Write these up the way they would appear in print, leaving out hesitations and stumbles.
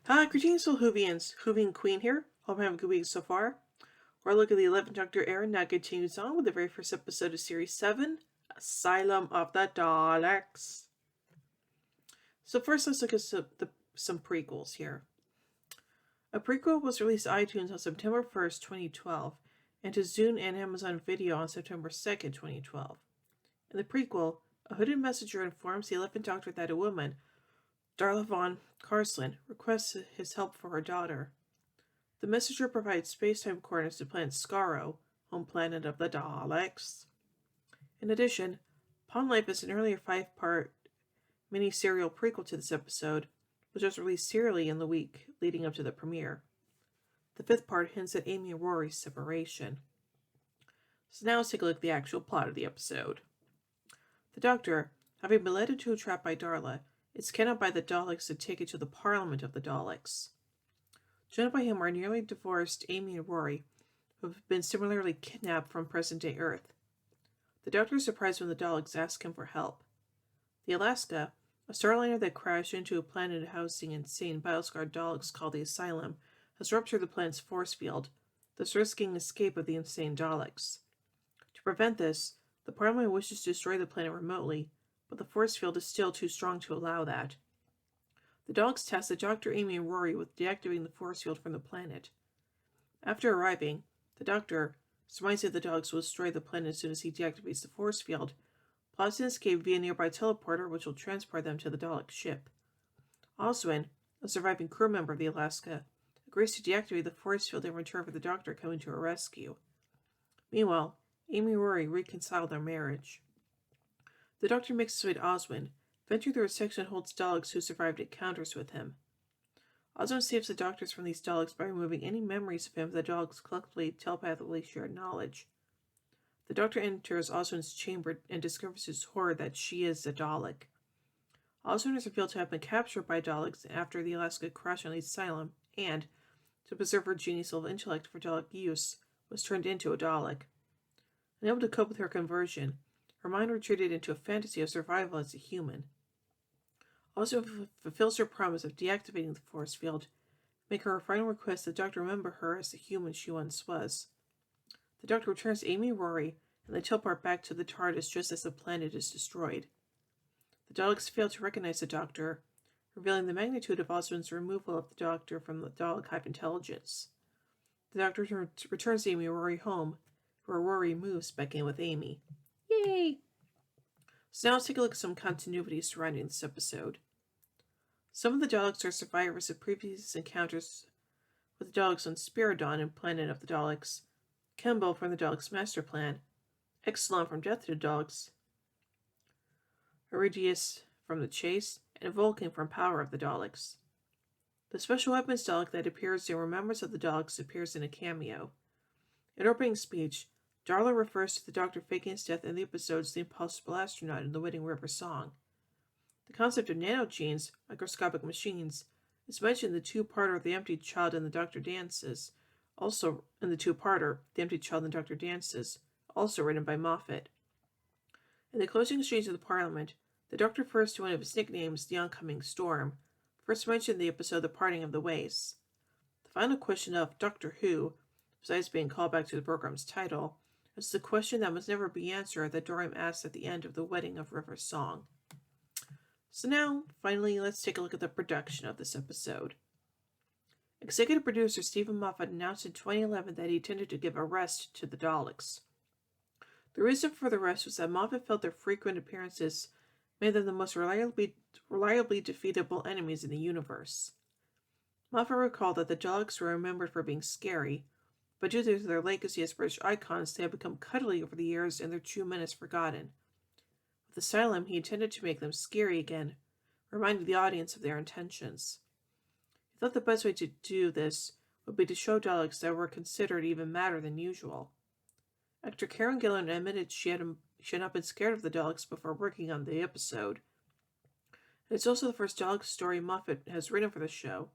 Hi, greetings, Whovians. Whovian Queen here. Hope I'm having a good week so far. Our look at the 11th Doctor era now continues on with the very first episode of Series 7, Asylum of the Daleks. So first, let's look at some prequels here. A prequel was released to iTunes on September 1st, 2012, and to Zune and Amazon Video on September 2nd, 2012. In the prequel, a hooded messenger informs the 11th Doctor that a woman, Darla von Karsland, requests his help for her daughter. The messenger provides space-time coordinates to planet Skaro, home planet of the Daleks. In addition, Pawn Life is an earlier 5-part mini-serial prequel to this episode, which was released serially in the week leading up to the premiere. The 5th part hints at Amy and Rory's separation. So now let's take a look at the actual plot of the episode. The Doctor, having been led into a trap by Darla, is kidnapped by the Daleks and taken to the Parliament of the Daleks. Joined by him are nearly divorced Amy and Rory, who have been similarly kidnapped from present-day Earth. The Doctor is surprised when the Daleks ask him for help. The Alaska, a starliner that crashed into a planet housing insane bioscarred Daleks called the Asylum, has ruptured the planet's force field, thus risking escape of the insane Daleks. To prevent this, the Parliament wishes to destroy the planet remotely, but the force field is still too strong to allow that. The Daleks task the Doctor, Amy, and Rory with deactivating the force field from the planet. After arriving, the Doctor, surmising that the Daleks will destroy the planet as soon as he deactivates the force field, plots an escape via a nearby teleporter which will transport them to the Dalek ship. Oswin, a surviving crew member of the Alaska, agrees to deactivate the force field in return for the Doctor coming to her rescue. Meanwhile, Amy and Rory reconcile their marriage. The Doctor makes his way to Oswin, venturing through a section that holds Daleks who survived encounters with him. Oswin saves the Doctors from these Daleks by removing any memories of him that the Daleks collectively telepathically shared knowledge. The Doctor enters Oswin's chamber and discovers his horror that she is a Dalek. Oswin is revealed to have been captured by Daleks after the Alaska crashed on the Asylum and, to preserve her genius of intellect for Dalek use, was turned into a Dalek. Unable to cope with her conversion, her mind retreated into a fantasy of survival as a human. Oswin fulfills her promise of deactivating the force field, making her final request that the Doctor remember her as the human she once was. The Doctor returns Amy and Rory, and they teleport back to the TARDIS just as the planet is destroyed. The Daleks fail to recognize the Doctor, revealing the magnitude of Oswin's removal of the Doctor from the Dalek Hive intelligence. The Doctor returns Amy and Rory home, where Rory moves back in with Amy. Yay! So now let's take a look at some continuity surrounding this episode. Some of the Daleks are survivors of previous encounters with the Daleks on Spiridon and Planet of the Daleks, Kemble from the Daleks' Master Plan, Exelon from Death to the Daleks, Iridius from The Chase, and Vulcan from Power of the Daleks. The special weapons Dalek that appears in Remembrance of the Daleks appears in a cameo. In her opening speech, Darla refers to the Doctor faking his death in the episode's The Impossible Astronaut in the Wedding River song. The concept of nanogenes, microscopic machines, is mentioned in the two-parter The Empty Child and the Doctor Dances, also in the two-parter The Empty Child and the Doctor Dances, also written by Moffat. In the closing exchange of the Parliament, the Doctor refers to one of his nicknames, the oncoming storm, first mentioned in the episode The Parting of the Ways. The final question of Doctor Who, besides being called back to the program's title, is the question that must never be answered that Dorem asks at the end of the Wedding of River's song. So now, finally, let's take a look at the production of this episode. Executive producer Stephen Moffat announced in 2011 that he intended to give a rest to the Daleks. The reason for the rest was that Moffat felt their frequent appearances made them the most reliably defeatable enemies in the universe. Moffat recalled that the Daleks were remembered for being scary, but due to their legacy as British icons, they have become cuddly over the years and their true menace forgotten. With Asylum, he intended to make them scary again, reminding the audience of their intentions. He thought the best way to do this would be to show Daleks that were considered even madder than usual. Actor Karen Gillan admitted she had not been scared of the Daleks before working on the episode. It's also the first Dalek story Moffat has written for the show.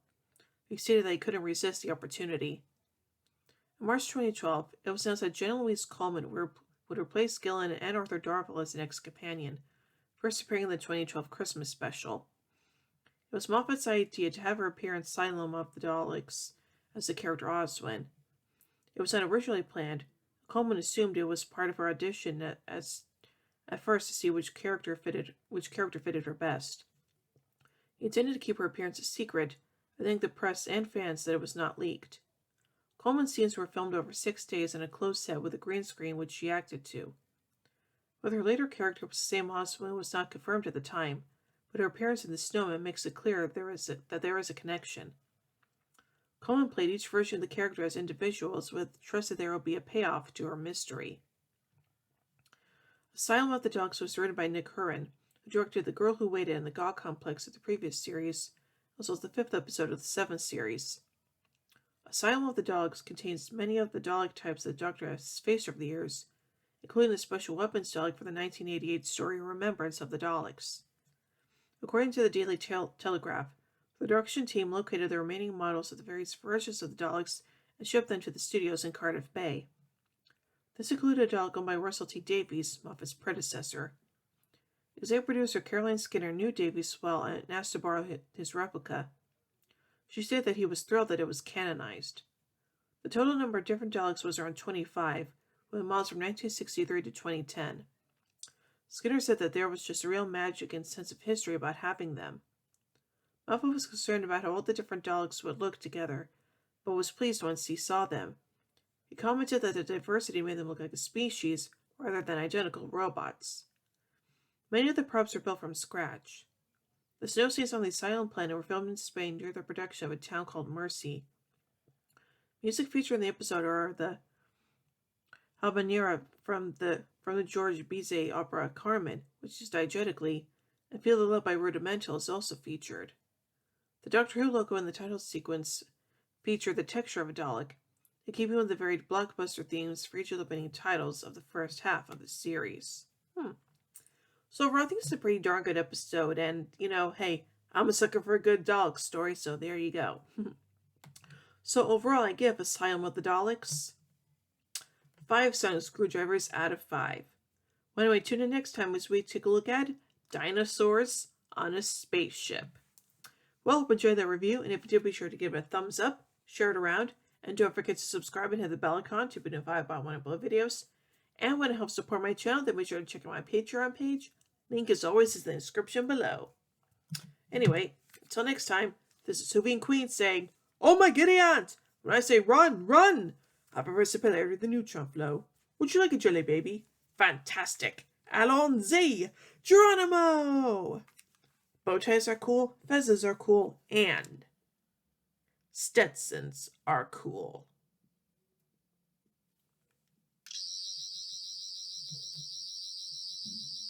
He stated that he couldn't resist the opportunity. In March 2012, it was announced that Jenna Louise Coleman would replace Gillan and Arthur Darvill as an ex-companion, first appearing in the 2012 Christmas special. It was Moffat's idea to have her appear in Asylum of the Daleks as the character Oswin. It was not originally planned. Coleman assumed it was part of her audition at first to see which character fitted her best. He intended to keep her appearance a secret, but thanked the press and fans that it was not leaked. Coleman's scenes were filmed over 6 days in a closed set with a green screen which she acted to. Whether her later character was the same Oswin was not confirmed at the time, but her appearance in The Snowman makes it clear that there is a connection. Coleman played each version of the character as individuals with trust that there will be a payoff to her mystery. Asylum of the Daleks was written by Nick Curran, who directed The Girl Who Waited and the God Complex of the previous series, as well as the 5th episode of the 7th series. Asylum of the Daleks contains many of the Dalek types that the Doctor has faced over the years, including the special weapons Dalek for the 1988 story Remembrance of the Daleks. According to the Daily Telegraph, the production team located the remaining models of the various versions of the Daleks and shipped them to the studios in Cardiff Bay. This included a Dalek owned by Russell T Davies, Moffat's predecessor. Executive producer Caroline Skinner knew Davies well and asked to borrow his replica. She said that he was thrilled that it was canonized. The total number of different Daleks was around 25, with models from 1963 to 2010. Skinner said that there was just a real magic and sense of history about having them. Moffat was concerned about how all the different Daleks would look together, but was pleased once he saw them. He commented that the diversity made them look like a species rather than identical robots. Many of the props were built from scratch. The snow scenes on the Asylum planet were filmed in Spain during the production of a town called Mercy. Music featured in the episode are the habanera from the George Bizet opera Carmen, which is diegetically, and Feel the Love by Rudimental is also featured. The Doctor Who logo in the title sequence featured the texture of a Dalek, in keeping with the varied blockbuster themes for each of the opening titles of the first half of the series. So overall, I think it's a pretty darn good episode, and, hey, I'm a sucker for a good Dalek story, so there you go. So overall, I give Asylum of the Daleks 5 sonic screwdrivers out of 5. Well, anyway, tune in next time as we take a look at dinosaurs on a spaceship. Well, hope you enjoyed that review, and if you did, be sure to give it a thumbs up, share it around, and don't forget to subscribe and hit the bell icon to be notified about when I upload videos. And when it helps support my channel, then be sure to check out my Patreon page. Link, as always, is in the description below. Anyway, until next time, this is Sylvie and Queen saying, "Oh my giddy aunt! When I say run, run! I prefer to the neutron flow. Would you like a jelly baby? Fantastic! Allons-y! Geronimo!" Bow ties are cool, fezzes are cool, and Stetsons are cool.